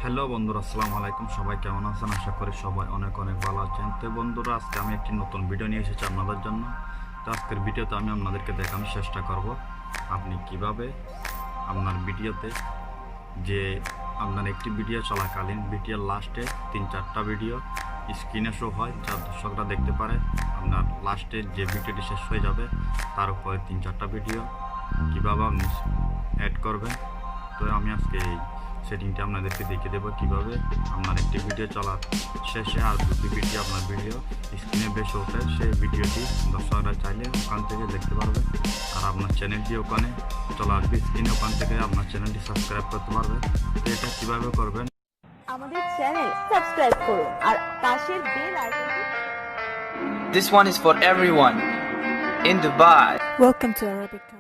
Hello বন্ধুরা, আসসালামু আলাইকুম। সবাই কেমন আছেন? আশা করি সবাই অনেক অনেক ভালো আছেন। তো বন্ধুরা, আজকে আমি একটি নতুন ভিডিও নিয়ে এসেছি আপনাদের জন্য। তো আজকের ভিডিওতে আমি আপনাদেরকে দেখানোর চেষ্টা করব আপনি কিভাবে আপনার ভিডিওতে যে আপনার একটি ভিডিও চলাকালীন ভিডিওর লাস্টে 3-4টা ভিডিও স্ক্রিনে শো হয়, যা দর্শকরা দেখতে পারে। আপনার লাস্টে যে ভিডিওটি শেষ হয়ে যাবে তার উপরে 3-4টা ভিডিও কীভাবে আপনি অ্যাড করবেন। তো আমি আজকে এই সেটিংটা আপনাদেরকে দেখিয়ে দেবো কীভাবে আপনার একটি ভিডিও চলার শেষে আর দুটি ভিডিও আপনার ভিডিও স্ক্রিনে বেশি ওঠে, সেই ভিডিওটি দর্শকরা চাইলে ওখান থেকে দেখতে পারবে। আর আপনার চ্যানেলটি ওখানে চলে আসবে স্ক্রিনে, ওখান থেকে আপনার চ্যানেলটি সাবস্ক্রাইব করতে পারবে। তো এটা কীভাবে করবেন, আমাদের চ্যানেল সাবস্ক্রাইব করুন আর পাশের বেল আইকনটি। This one is for everyone in Dubai. Welcome to Arabic country.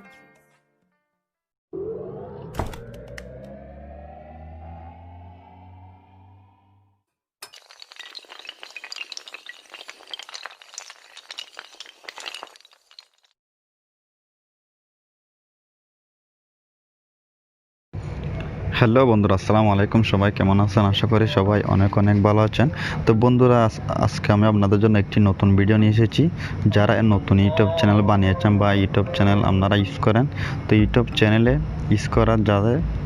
Hello বন্ধুরা, আসসালামু আলাইকুম। সবাই কেমন আছেন? আশা করি সবাই অনেক অনেক ভালো আছেন। তো বন্ধুরা, আজকে আমি আপনাদের জন্য একটি নতুন ভিডিও নিয়ে এসেছি। যারা নতুন ইউটিউব চ্যানেল বানিয়েছেন বা ইউটিউব চ্যানেল আপনারা ইউজ করেন, তো ইউটিউব চ্যানেলে ইউজ করার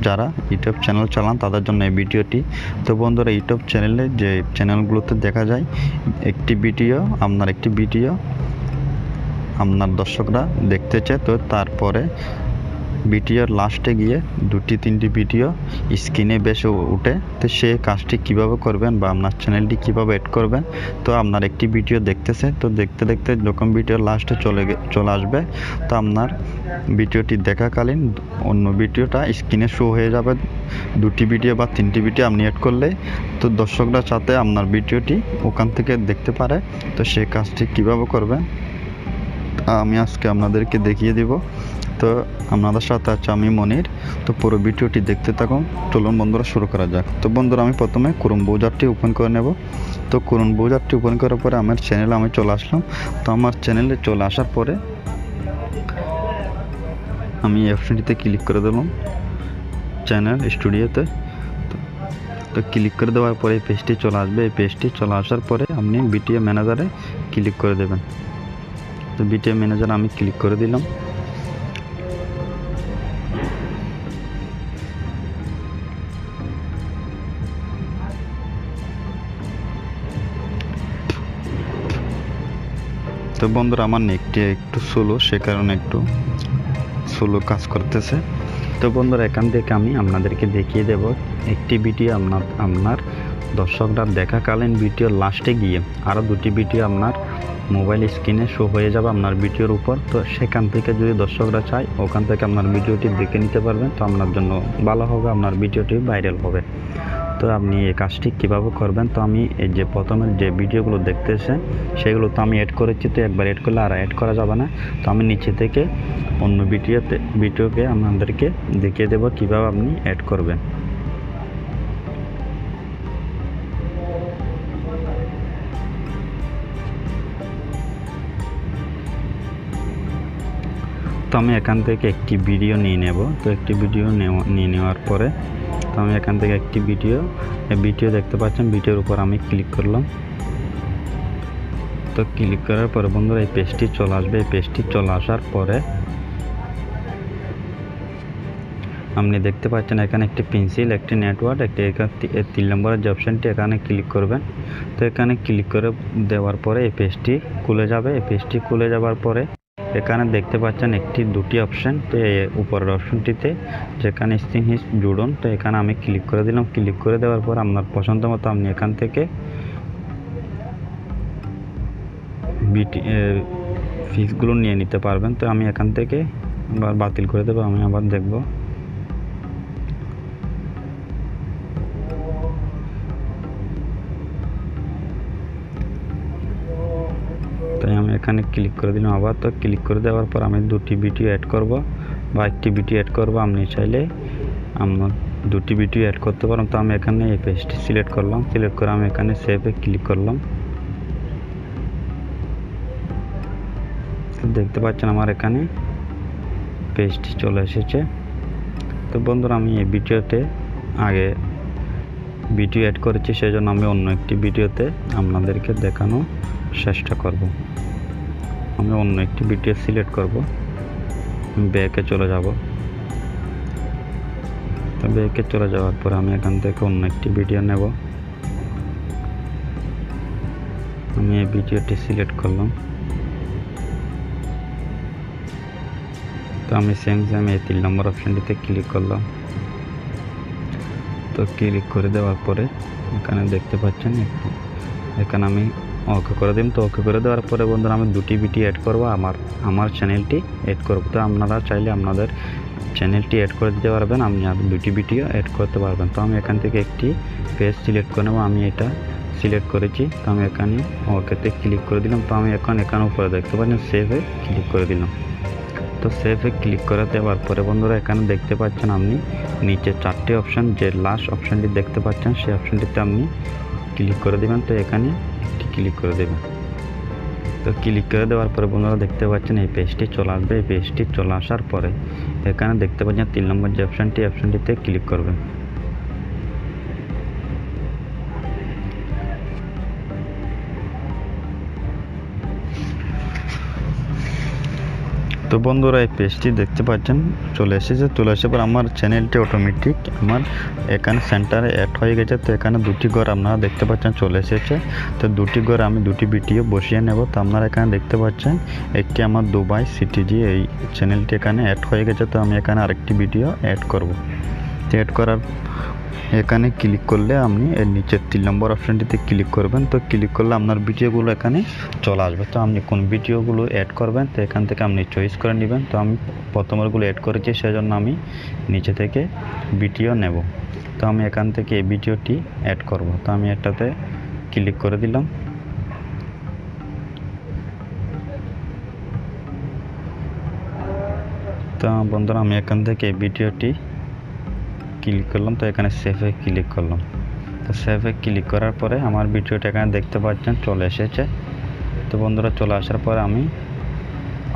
যারা ইউটিউব চ্যানেল চালান তাদের জন্য এই ভিডিওটি। তো বন্ধুরা, ইউটিউব চ্যানেলে যে চ্যানেলগুলোতে দেখা যায় একটি ভিডিও আপনার দর্শকরা দেখতেছে, তো তারপরে ভিডিওর লাস্টে গিয়ে 2-3টি ভিডিও স্ক্রিনে বেশি উঠে। তো সে কাজটি কিভাবে করবেন বা আপনার চ্যানেলটি কিভাবে এড করবেন। তো আপনার একটি ভিডিও দেখতেছে, তো দেখতে দেখতে যখন ভিডিওর লাস্টে চলে আসবে, তো আপনার ভিডিওটি দেখাকালীন অন্য ভিডিওটা স্ক্রিনে শো হয়ে যাবে। 2টি ভিডিও বা 3টি ভিডিও আপনি এড করলে তো দর্শকরা সাথে আপনার ভিডিওটি ওখান থেকে দেখতে পারে। তো সেই কাজটি কিভাবে করবেন আমি আজকে আপনাদেরকে দেখিয়ে দিব। তো আপনাদের সাথে আছে আমি মনির। তো পুরো ভিডিওটি দেখতে থাকুন। চলুন বন্ধুরা, শুরু করা যাক। তো বন্ধুরা, আমি প্রথমে ক্রোম ব্রাউজারটি ওপেন করে নেব। তো ক্রোম ব্রাউজারটি ওপেন করার পরে আমার চ্যানেলে আমি চলে আসলাম। তো আমার চ্যানেলে চলে আসার পরে আমি এই অপশনটিতে ক্লিক করে দিলাম, চ্যানেল স্টুডিওতে। তো ক্লিক করে দেওয়ার পরে এই পেজটি চলে আসবে। এই পেজটি চলে আসার পরে আপনি ভিডিও ম্যানেজারে ক্লিক করে দেবেন। তো ভিডিও ম্যানেজার আমি ক্লিক করে দিলাম। তো বন্ধুরা, আমার নেটটি একটু স্লো, সে কারণে একটু স্লো কাজ করতেছে। তো বন্ধুরা, এখান থেকে আমি আপনাদেরকে দেখিয়ে দেব একটি ভিডিও আপনার দর্শকরা দেখাকালীন ভিডিওর লাস্টে গিয়ে আরও 2টি ভিডিও আপনার মোবাইল স্ক্রিনে শো হয়ে যাবে আপনার ভিডিওর উপর। তো সেখান থেকে যদি দর্শকরা চায় ওখান থেকে আপনার ভিডিওটি দেখে নিতে পারবেন। তো আপনার জন্য ভালো হবে, আপনার ভিডিওটি ভাইরাল হবে। তো আপনি এই কাজটি কীভাবে করবেন, তো আমি এই যে প্রথমে যে ভিডিওগুলো দেখতেছেন সেগুলো তো আমি অ্যাড করেছি। তো একবার অ্যাড করলে আর অ্যাড করা যাবে না। তো আমি নিচে থেকে অন্য ভিডিওকে আপনাদেরকে দেখিয়ে দেবো কীভাবে আপনি অ্যাড করবেন। তো আমি এখান থেকে একটি ভিডিও নিয়ে নেব। তো একটি ভিডিও নিয়ে নেওয়ার পরে তো আমি এখান থেকে একটি ভিডিও দেখতে পাচ্ছেন, ভিডিওর উপর আমি ক্লিক করলাম। তো ক্লিক করার পরে বন্ধুরা এই পেজটি চলে আসবে। এই পেজটি চলে আসার পরে আপনি দেখতে পাচ্ছেন এখানে একটি পেন্সিল, একটি নেটওয়ার্ক, একটি 3 নম্বরের যে অপশানটি এখানে ক্লিক করবেন। তো এখানে ক্লিক করে দেওয়ার পরে এই পেজটি খুলে যাবে। এই পেজটি খুলে যাওয়ার পরে এখানে দেখতে পাচ্ছেন 2টি অপশান। তো এই উপরের অপশানটিতে যেখানে স্ক্রিন হিস্ট জুড়ুন, তো এখানে আমি ক্লিক করে দিলাম। ক্লিক করে দেওয়ার পর আপনার পছন্দ মতো আপনি এখান থেকে ফিক্সগুলো নিয়ে নিতে পারবেন। তো আমি এখান থেকে আবার বাতিল করে দেবো, আমি আবার দেখব। তাই আমি এখানে ক্লিক করে দিলাম আবার। তো ক্লিক করে দেওয়ার পর আমি 2টি ভিডিও অ্যাড করব বা একটি ভিডিও অ্যাড করব। আপনি চাইলে আমার 2টি ভিডিও অ্যাড করতে পারেন। তো আমি এখানে এই পেজটি সিলেক্ট করলাম। সিলেক্ট করে আমি এখানে সেভে ক্লিক করলাম। দেখতে পাচ্ছেন আমার এখানে পেজটি চলে এসেছে। তো বন্ধুরা, আমি এই ভিডিওতে আগে ভিডিও অ্যাড করেছি, সেই জন্য আমি অন্য একটি ভিডিওতে আপনাদেরকে দেখানোর চেষ্টা করব। আমি অন্য একটি ভিডিও সিলেক্ট করব, ব্যাকে চলে যাব। তো ব্যাকে চলে যাওয়ার পর আমি এখান থেকে অন্য একটি ভিডিও নেব। আমি এই ভিডিওটি সিলেক্ট করলাম। তো আমি সেম এই 3 নম্বর অপশানটিতে ক্লিক করলাম। তো ক্লিক করে দেওয়ার পরে এখানে দেখতে পাচ্ছেন, এখানে আমি ওকে করে দিন। তো ওকে করে দেওয়ার পরে বন্ধুরা আমি দুটি ভিডিও অ্যাড করব, আমার চ্যানেলটি অ্যাড করব। তো আপনারা চাইলে আপনাদের চ্যানেলটি অ্যাড করে দিতে পারবেন, আপনি আর দুটি ভিডিও অ্যাড করতে পারবেন। তো আমি এখান থেকে একটি পেজ সিলেক্ট করে নেব। আমি এটা সিলেক্ট করেছি। তো আমি এখানে ওকেতে ক্লিক করে দিলাম। তো আমি এখানে উপরে দেখতে পাচ্ছেন সেভে ক্লিক করে দিলাম। তো সেভে ক্লিক করে দেওয়ার পরে বন্ধুরা এখানে দেখতে পাচ্ছেন আপনি নিচে 4টি অপশান, যে লাস্ট অপশানটি দেখতে পাচ্ছেন সেই অপশানটিতে আপনি ক্লিক করে দেবেন। তো এখানে একটি ক্লিক করে দেবেন। তো ক্লিক করে দেওয়ার পরে বন্ধুরা দেখতে পাচ্ছেন এই পেজটি চলে আসবে। এই পেজটি চলে আসার পরে এখানে দেখতে পাচ্ছেন 3 নম্বর যে অপশানটিতে ক্লিক করবেন। তো বন্ধুরা এই পেজটি দেখতে পাচ্ছেন চলে এসেছে। চলে আসার পর আমার চ্যানেলটি অটোমেটিক আমার এখানে সেন্টারে অ্যাড হয়ে গেছে। তো এখানে দুটি ঘর আপনারা দেখতে পাচ্ছেন চলে এসেছে। তো দুটি ঘর আমি দুটি ভিডিও বসিয়ে নেব। তো আপনারা এখানে দেখতে পাচ্ছেন একটি আমার দুবাই সিটিজি, এই চ্যানেলটি এখানে অ্যাড হয়ে গেছে। তো আমি এখানে আরেকটি ভিডিও অ্যাড করব। তো অ্যাড করার এখানে ক্লিক করলে আপনি এর নিচের 3 নম্বর অপশানটিতে ক্লিক করবেন। তো ক্লিক করলে আপনার ভিডিওগুলো এখানে চলে আসবে। তো আপনি কোন ভিডিওগুলো অ্যাড করবেন তো এখান থেকে আপনি চয়েস করে নেবেন। তো আমি প্রথমেরগুলো অ্যাড করেছি, সেজন্য আমি নিচে থেকে ভিডিও নেব। তো আমি এখান থেকে এই ভিডিওটি অ্যাড করব। তো আমি এটাতে ক্লিক করে দিলাম। তো বন্ধুরা আমি এখান থেকে এই ভিডিওটি ক্লিক করলাম। তো এখানে সেভে ক্লিক করলাম। তো সেভে ক্লিক করার পরে আমার ভিডিওটা এখানে দেখতে পাচ্ছেন চলে এসেছে। তো বন্ধুরা চলে আসার পরে আমি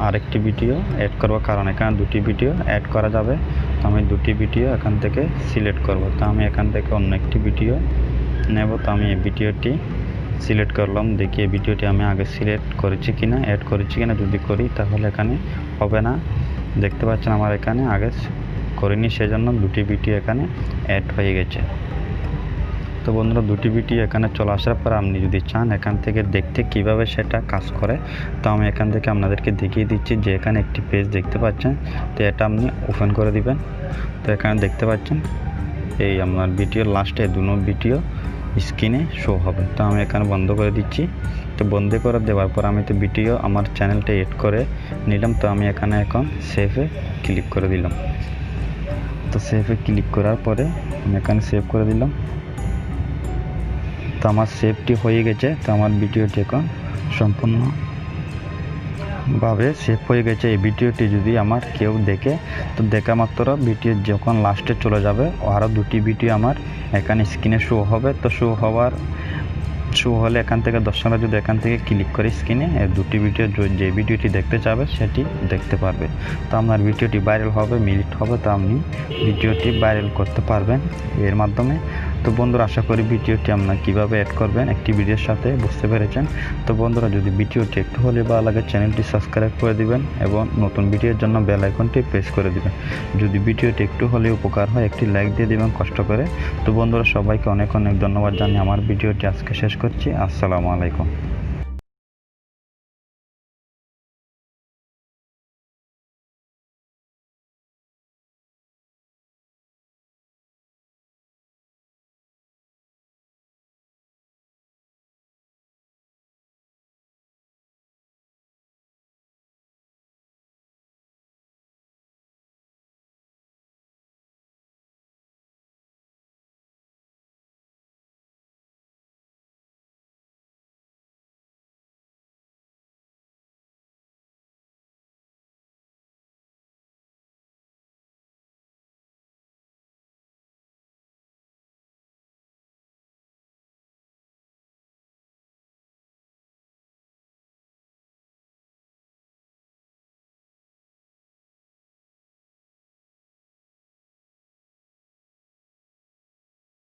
আরেকটি ভিডিও অ্যাড করব, কারণ এখানে দুটি ভিডিও অ্যাড করা যাবে। তো আমি দুটি ভিডিও এখান থেকে সিলেক্ট করব। তো আমি এখান থেকে অন্য একটি ভিডিও নেব। তো আমি এই ভিডিওটি সিলেক্ট করলাম। দেখি এই ভিডিওটি আমি আগে সিলেক্ট করেছি কিনা, অ্যাড করেছি কিনা। যদি করি তাহলে এখানে হবে না। দেখতে পাচ্ছেন আমার এখানে আগে করিনি, সেজন্য দুটি ভিডিও এখানে অ্যাড হয়ে গেছে। তো বন্ধুরা দুটি ভিডিও এখানে চলে আসার পর আপনি যদি চান এখান থেকে দেখতে কিভাবে সেটা কাজ করে, তো আমি এখান থেকে আপনাদেরকে দেখিয়ে দিচ্ছি। যে এখানে একটি পেজ দেখতে পাচ্ছেন, তো এটা আপনি ওপেন করে দিবেন। তো এখানে দেখতে পাচ্ছেন এই আপনার ভিডিওর লাস্টে দুটো ভিডিও স্ক্রিনে শো হবে। তো আমি এখানে বন্ধ করে দিচ্ছি। তো বন্ধ করে দেওয়ার পর আমি তো ভিডিও আমার চ্যানেলটা এড করে নিলাম। তো আমি এখানে এখন সেভে ক্লিক করে দিলাম। তো সেভে ক্লিক করার পরে আমি এখানে সেভ করে দিলাম। তো আমার সেভটি হয়ে গেছে। তো আমার ভিডিওটি এখন সম্পূর্ণভাবে সেভ হয়ে গেছে। এই ভিডিওটি যদি আমার কেউ দেখে, তো দেখা মাত্র ভিডিও যখন লাস্টে চলে যাবে আরও দুটি ভিডিও আমার এখানে স্ক্রিনে শো হবে। তো শো হলে এখান থেকে দর্শকরা যদি এখান থেকে ক্লিক করে স্ক্রিনে দুটি ভিডিও যে ভিডিওটি দেখতে চাবে সেটি দেখতে পারবে। তো আপনার ভিডিওটি ভাইরাল হবে, মিলিট হবে। তো আপনি ভিডিওটি ভাইরাল করতে পারবেন এর মাধ্যমে। তো বন্ধুরা আশা করি ভিডিওটি আপনারা কীভাবে অ্যাড করবেন একটি ভিডিওর সাথে বুঝতে পেরেছেন। তো বন্ধুরা যদি ভিডিওটি একটু হলে ভালো লাগে চ্যানেলটি সাবস্ক্রাইব করে দিবেন এবং নতুন ভিডিওর জন্য বেল আইকনটি প্রেস করে দিবেন। যদি ভিডিওটি একটু হলে উপকার হয় একটি লাইক দিয়ে দিবেন কষ্ট করে। তো বন্ধুরা সবাইকে অনেক অনেক ধন্যবাদ জানিয়ে আমার ভিডিওটি আজকে শেষ করছি। আসসালামু আলাইকুম।